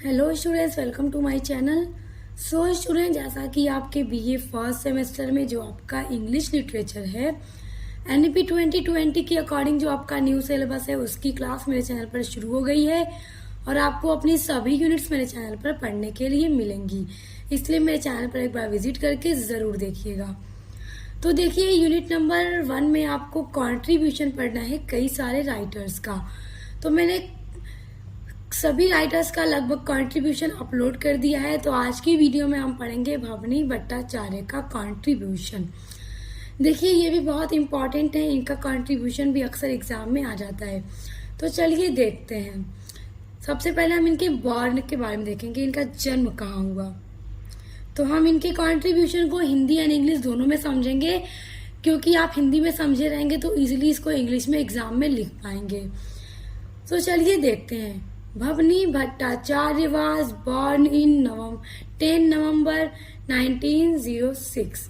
Hello students, welcome to my channel. So student, जैसा कि आपके बीए फर्स्ट सेमेस्टर में जो आपका इंग्लिश लिटरेचर है एनईपी 2020 के अकॉर्डिंग जो आपका न्यू सिलेबस है उसकी क्लास मेरे चैनल पर शुरू हो गई है और आपको अपनी सभी यूनिट्स मेरे चैनल पर पढ़ने के लिए मिलेंगी। इसलिए मेरे चैनल पर एक बार विजिट करके ज़रूर देखिएगा। तो देखिए, यूनिट नंबर 1 में आपको कॉन्ट्रीब्यूशन पढ़ना है कई सारे राइटर्स का। तो मैंने सभी राइटर्स का लगभग कंट्रीब्यूशन अपलोड कर दिया है। तो आज की वीडियो में हम पढ़ेंगे भवनी भट्टाचार्य का कंट्रीब्यूशन। देखिए, ये भी बहुत इम्पोर्टेंट है, इनका कंट्रीब्यूशन भी अक्सर एग्जाम में आ जाता है। तो चलिए देखते हैं। सबसे पहले हम इनके बॉर्न के बारे में देखेंगे, इनका जन्म कहाँ हुआ। तो हम इनके कंट्रीब्यूशन को हिंदी एंड इंग्लिश दोनों में समझेंगे, क्योंकि आप हिंदी में समझे रहेंगे तो इजीली इसको इंग्लिश में एग्जाम में लिख पाएंगे। तो चलिए देखते हैं। Bhavni Bhattacharya was born in 10 नवंबर 1906।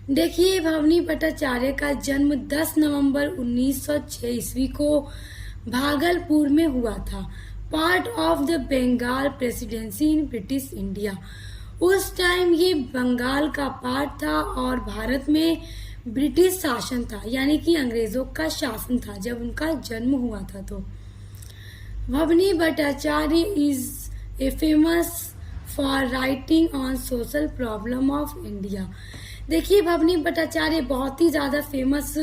देखिए, भवनी भट्टाचार्य का जन्म 10 नवंबर 1906 ईस्वी को भागलपुर में हुआ था, part of the Bengal presidency in British India. उस टाइम ये बंगाल का पार्ट था और भारत में ब्रिटिश शासन था, यानी कि अंग्रेजों का शासन था जब उनका जन्म हुआ था। तो Bhavni Bhattacharya is a famous for writing on social problem of India. देखिए, भवनी भट्टाचार्य बहुत ही ज़्यादा फेमस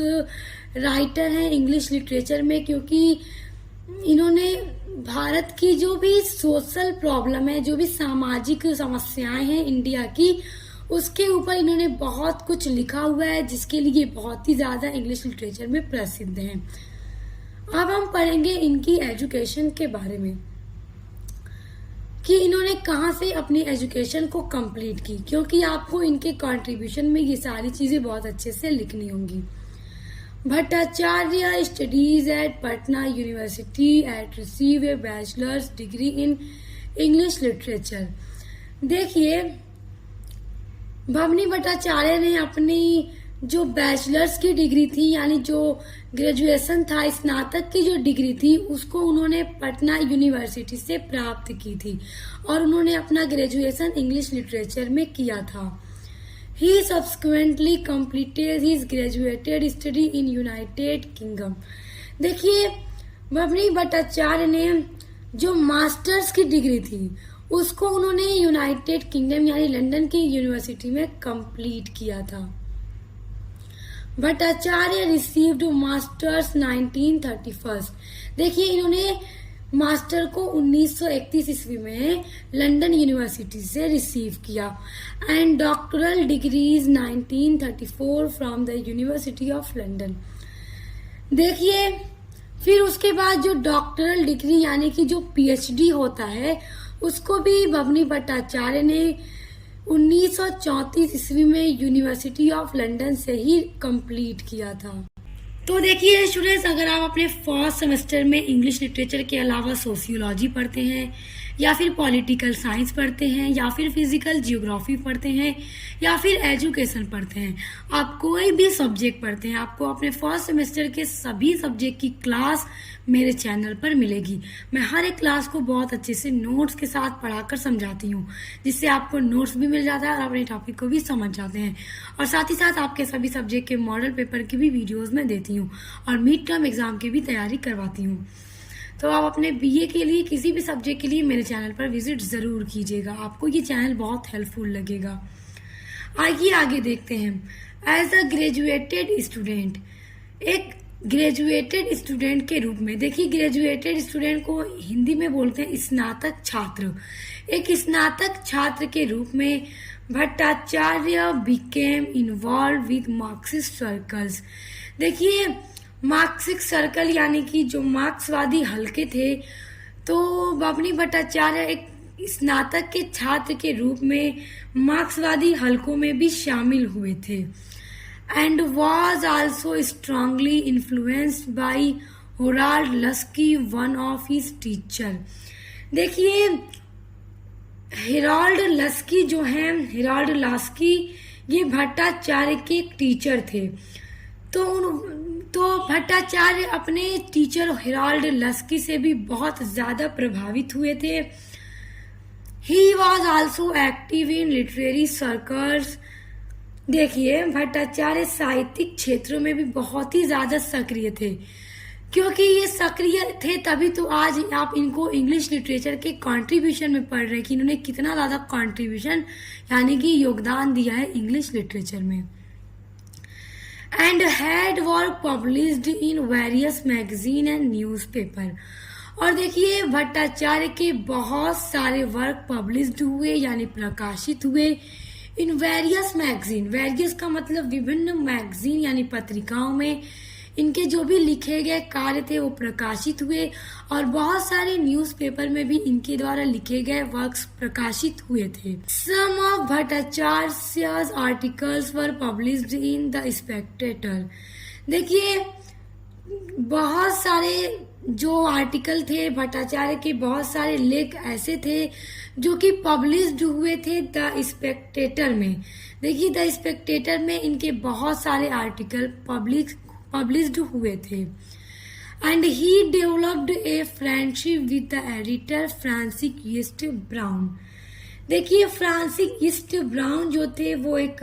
राइटर हैं इंग्लिश लिटरेचर में, क्योंकि इन्होंने भारत की जो भी सोशल प्रॉब्लम है, जो भी सामाजिक समस्याएं हैं इंडिया की, उसके ऊपर इन्होंने बहुत कुछ लिखा हुआ है, जिसके लिए बहुत ही ज़्यादा इंग्लिश लिटरेचर में प्रसिद्ध हैं। अब हम पढ़ेंगे इनकी एजुकेशन के बारे में कि इन्होंने कहाँ से अपनी एजुकेशन को कंप्लीट की, क्योंकि आपको इनके कंट्रीब्यूशन में ये सारी चीज़ें बहुत अच्छे से लिखनी होंगी। Bhattacharya studies at Patna university at receive a bachelor's degree in English literature. देखिए, भवनी भट्टाचार्य ने अपनी जो बैचलर्स की डिग्री थी, यानी जो ग्रेजुएशन था, स्नातक की जो डिग्री थी, उसको उन्होंने पटना यूनिवर्सिटी से प्राप्त की थी और उन्होंने अपना ग्रेजुएशन इंग्लिश लिटरेचर में किया था। He subsequently completed his graduated study in United Kingdom. देखिए, भवनी भट्टाचार्य ने जो मास्टर्स की डिग्री थी उसको उन्होंने यूनाइटेड किंगडम यानी लंदन की यूनिवर्सिटी में कंप्लीट किया था। Bhattacharya received masters 1931। देखिए, इन्होंने मास्टर को 1931 ईस्वी में लंदन यूनिवर्सिटी से रिसीव किया and doctoral degrees 1934 from the university of London. देखिए, फिर उसके बाद जो डॉक्टरल डिग्री यानी कि जो पीएचडी होता है, उसको भी भवनी भट्टाचार्य ने 1934 ईस्वी में यूनिवर्सिटी ऑफ लंदन से ही कंप्लीट किया था। तो देखिए स्टूडेंट्स, अगर आप अपने फर्स्ट सेमेस्टर में इंग्लिश लिटरेचर के अलावा सोशियोलॉजी पढ़ते हैं या फिर पॉलिटिकल साइंस पढ़ते हैं या फिर फिजिकल जियोग्राफी पढ़ते हैं या फिर एजुकेशन पढ़ते हैं, आप कोई भी सब्जेक्ट पढ़ते हैं, आपको अपने फर्स्ट सेमेस्टर के सभी सब्जेक्ट की क्लास मेरे चैनल पर मिलेगी। मैं हर एक क्लास को बहुत अच्छे से नोट्स के साथ पढ़ाकर समझाती हूँ, जिससे आपको नोट्स भी मिल जाता है और अपने टॉपिक को भी समझ जाते हैं। और साथ ही साथ आपके सभी सब्जेक्ट के मॉडल पेपर की भी वीडियोस मैं देती हूँ और मिड टर्म एग्जाम की भी तैयारी करवाती हूँ। तो आप अपने बीए के लिए किसी भी सब्जेक्ट के लिए मेरे चैनल पर विजिट ज़रूर कीजिएगा, आपको ये चैनल बहुत हेल्पफुल लगेगा। आइए आगे देखते हैं। एज अ ग्रेजुएटेड स्टूडेंट, एक ग्रेजुएटेड स्टूडेंट के रूप में, देखिए ग्रेजुएटेड स्टूडेंट को हिंदी में बोलते हैं स्नातक छात्र। एक स्नातक छात्र के रूप में Bhattacharya became involve with Marxist circles. देखिए, मार्क्सिस्ट सर्कल यानी कि जो मार्क्सवादी हलके थे, तो भवनी भट्टाचार्य एक स्नातक के छात्र के रूप में मार्क्सवादी हलकों में भी शामिल हुए थे and was also strongly influenced by Harold Laski, one of his teacher. देखिए, हेराल्ड लस्की जो हैं, हेराल्ड लस्की ये भट्टाचार्य के एक टीचर थे। तो तो भट्टाचार्य अपने टीचर हेराल्ड लस्की से भी बहुत ज्यादा प्रभावित हुए थे। He was also active in literary circles. देखिए, भट्टाचार्य साहित्यिक क्षेत्रों में भी बहुत ही ज्यादा सक्रिय थे। क्योंकि ये सक्रिय थे तभी तो आज आप इनको इंग्लिश लिटरेचर के कंट्रीब्यूशन में पढ़ रहे हैं कि इन्होंने कितना ज्यादा कंट्रीब्यूशन यानी कि योगदान दिया है इंग्लिश लिटरेचर में। And had work published in various magazine and newspaper. और देखिए, भट्टाचार्य के बहुत सारे वर्क पब्लिश्ड हुए यानी प्रकाशित हुए इन वेरियस मैगजीन। वेरियस का मतलब विभिन्न मैगजीन यानी पत्रिकाओं में इनके जो भी लिखे गए कार्य थे वो प्रकाशित हुए, और बहुत सारे न्यूज़पेपर में भी इनके द्वारा लिखे गए वर्क्स प्रकाशित हुए थे। Some of Bhattacharya's articles were published in the Spectator. देखिए, बहुत सारे जो आर्टिकल थे भट्टाचार्य के, बहुत सारे लेख ऐसे थे जो कि पब्लिश्ड हुए थे द स्पेक्टेटर में। देखिए, द स्पेक्टेटर में इनके बहुत सारे आर्टिकल पब्लिश्ड हुए थे। And he developed a friendship with the editor Francis east brown. देखिए, फ्रांसिस ईस्ट ब्राउन जो थे वो एक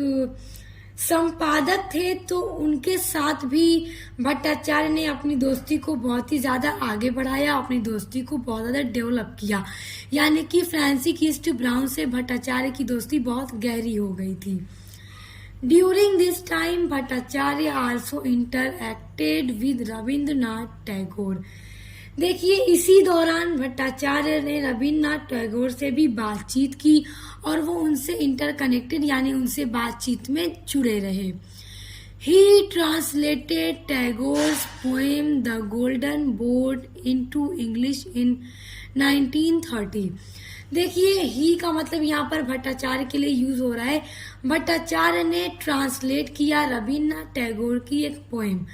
संपादक थे, तो उनके साथ भी भट्टाचार्य ने अपनी दोस्ती को बहुत ही ज्यादा आगे बढ़ाया, अपनी दोस्ती को बहुत ज्यादा डेवलप किया। यानी कि फ्रांसिस ईस्ट ब्राउन से भट्टाचार्य की दोस्ती बहुत गहरी हो गई थी। During this time, Bhattacharya also interacted with Rabindranath Tagore. देखिए, इसी दौरान भट्टाचार्य ने रविंद्रनाथ टैगोर से भी बातचीत की और वो उनसे इंटरकनेक्टेड यानी उनसे बातचीत में जुड़े रहे। He translated Tagore's poem The Golden Boat into English in 1930। देखिए, ही का मतलब यहाँ पर भट्टाचार्य के लिए यूज हो रहा है। भट्टाचार्य ने ट्रांसलेट किया रविन्द्रनाथ टैगोर की एक पोएम।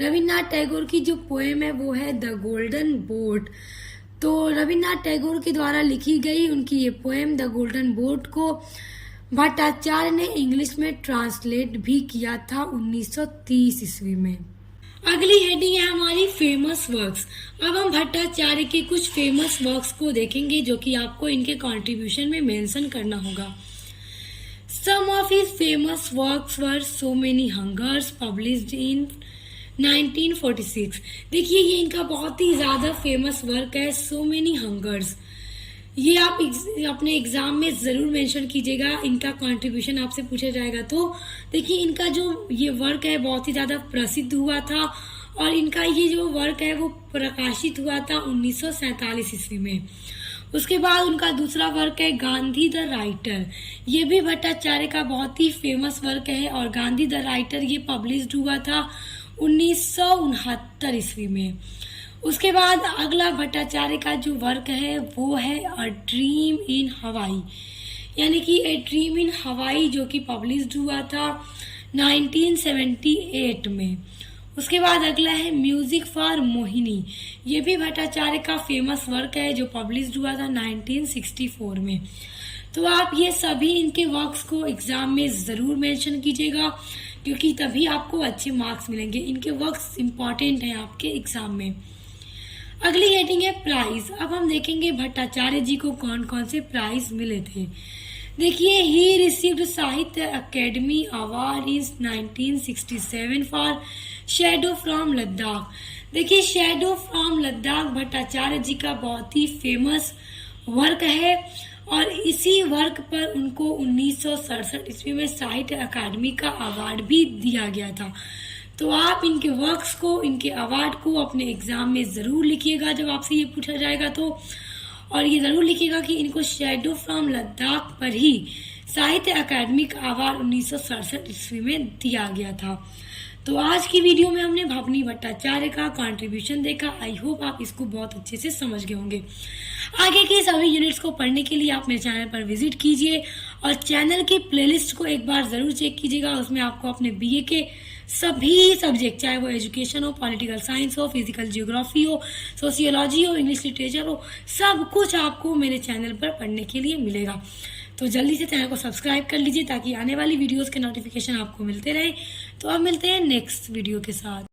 रविन्द्रनाथ टैगोर की जो पोएम है वो है द गोल्डन बोट। तो रविन्द्रनाथ टैगोर के द्वारा लिखी गई उनकी ये पोएम द गोल्डन बोट को भट्टाचार्य ने इंग्लिश में ट्रांसलेट भी किया था 1930 ईस्वी में। अगली हेडिंग है हमारी फेमस वर्क्स। अब हम भट्टाचार्य के कुछ फेमस वर्क्स को देखेंगे जो कि आपको इनके कंट्रीब्यूशन में मेंशन करना होगा। Some of his famous works were So Many Hungers published in 1946। देखिए, ये इनका बहुत ही ज्यादा फेमस वर्क है सो मेनी हंगर्स। ये आप अपने एग्जाम में जरूर मेंशन कीजिएगा, इनका कंट्रीब्यूशन आपसे पूछा जाएगा। तो देखिए, इनका जो ये वर्क है बहुत ही ज्यादा प्रसिद्ध हुआ था और इनका ये जो वर्क है वो प्रकाशित हुआ था 1947 ईस्वी में। उसके बाद उनका दूसरा वर्क है गांधी द राइटर। ये भी भट्टाचार्य का बहुत ही फेमस वर्क है और गांधी द राइटर ये पब्लिश्ड हुआ था 1969 ईस्वी में। उसके बाद अगला भट्टाचार्य का जो वर्क है वो है अ ड्रीम इन हवाई, यानी कि ए ड्रीम इन हवाई जो कि पब्लिश्ड हुआ था 1978 में। उसके बाद अगला है म्यूजिक फॉर मोहिनी। ये भी भट्टाचार्य का फेमस वर्क है जो पब्लिश्ड हुआ था 1964 में। तो आप ये सभी इनके वर्क्स को एग्जाम में जरूर मेंशन कीजिएगा क्योंकि तभी आपको अच्छे मार्क्स मिलेंगे। इनके वर्क्स इंपॉर्टेंट हैं आपके एग्जाम में। अगली हेडिंग है प्राइज। अब हम देखेंगे भट्टाचार्य जी को कौन कौन से प्राइज मिले थे। देखिए, ही रिसीव्ड साहित्य academy award in 1967 for shadow from Ladakh. देखिए, शैडो फ्रॉम लद्दाख भट्टाचार्य जी का बहुत ही फेमस वर्क है और इसी वर्क पर उनको 1967 ईस्वी में साहित्य अकादमी का अवार्ड भी दिया गया था। तो आप इनके वर्क्स को, इनके अवार्ड को अपने एग्जाम में जरूर लिखिएगा जब आपसे ये पूछा जाएगा तो, और ये जरूर लिखिएगा कि इनको शैडो फ्रॉम लद्दाख पर ही साहित्य अकादमी का अवार्ड 1967 ईस्वी में दिया गया था। तो आज की वीडियो में हमने भवनी भट्टाचार्य का कंट्रीब्यूशन देखा। आई होप आप इसको बहुत अच्छे से समझ गए होंगे। आगे के सभी यूनिट्स को पढ़ने के लिए आप मेरे चैनल पर विजिट कीजिए और चैनल की प्लेलिस्ट को एक बार जरूर चेक कीजिएगा। उसमें आपको अपने बीए के सभी सब्जेक्ट, चाहे वो एजुकेशन हो, पॉलिटिकल साइंस हो, फिजिकल जियोग्राफी हो, सोशियोलॉजी हो, इंग्लिश लिटरेचर हो, सब कुछ आपको मेरे चैनल पर पढ़ने के लिए मिलेगा। तो जल्दी से चैनल को सब्सक्राइब कर लीजिए ताकि आने वाली वीडियोस के नोटिफिकेशन आपको मिलते रहे। तो अब मिलते हैं नेक्स्ट वीडियो के साथ।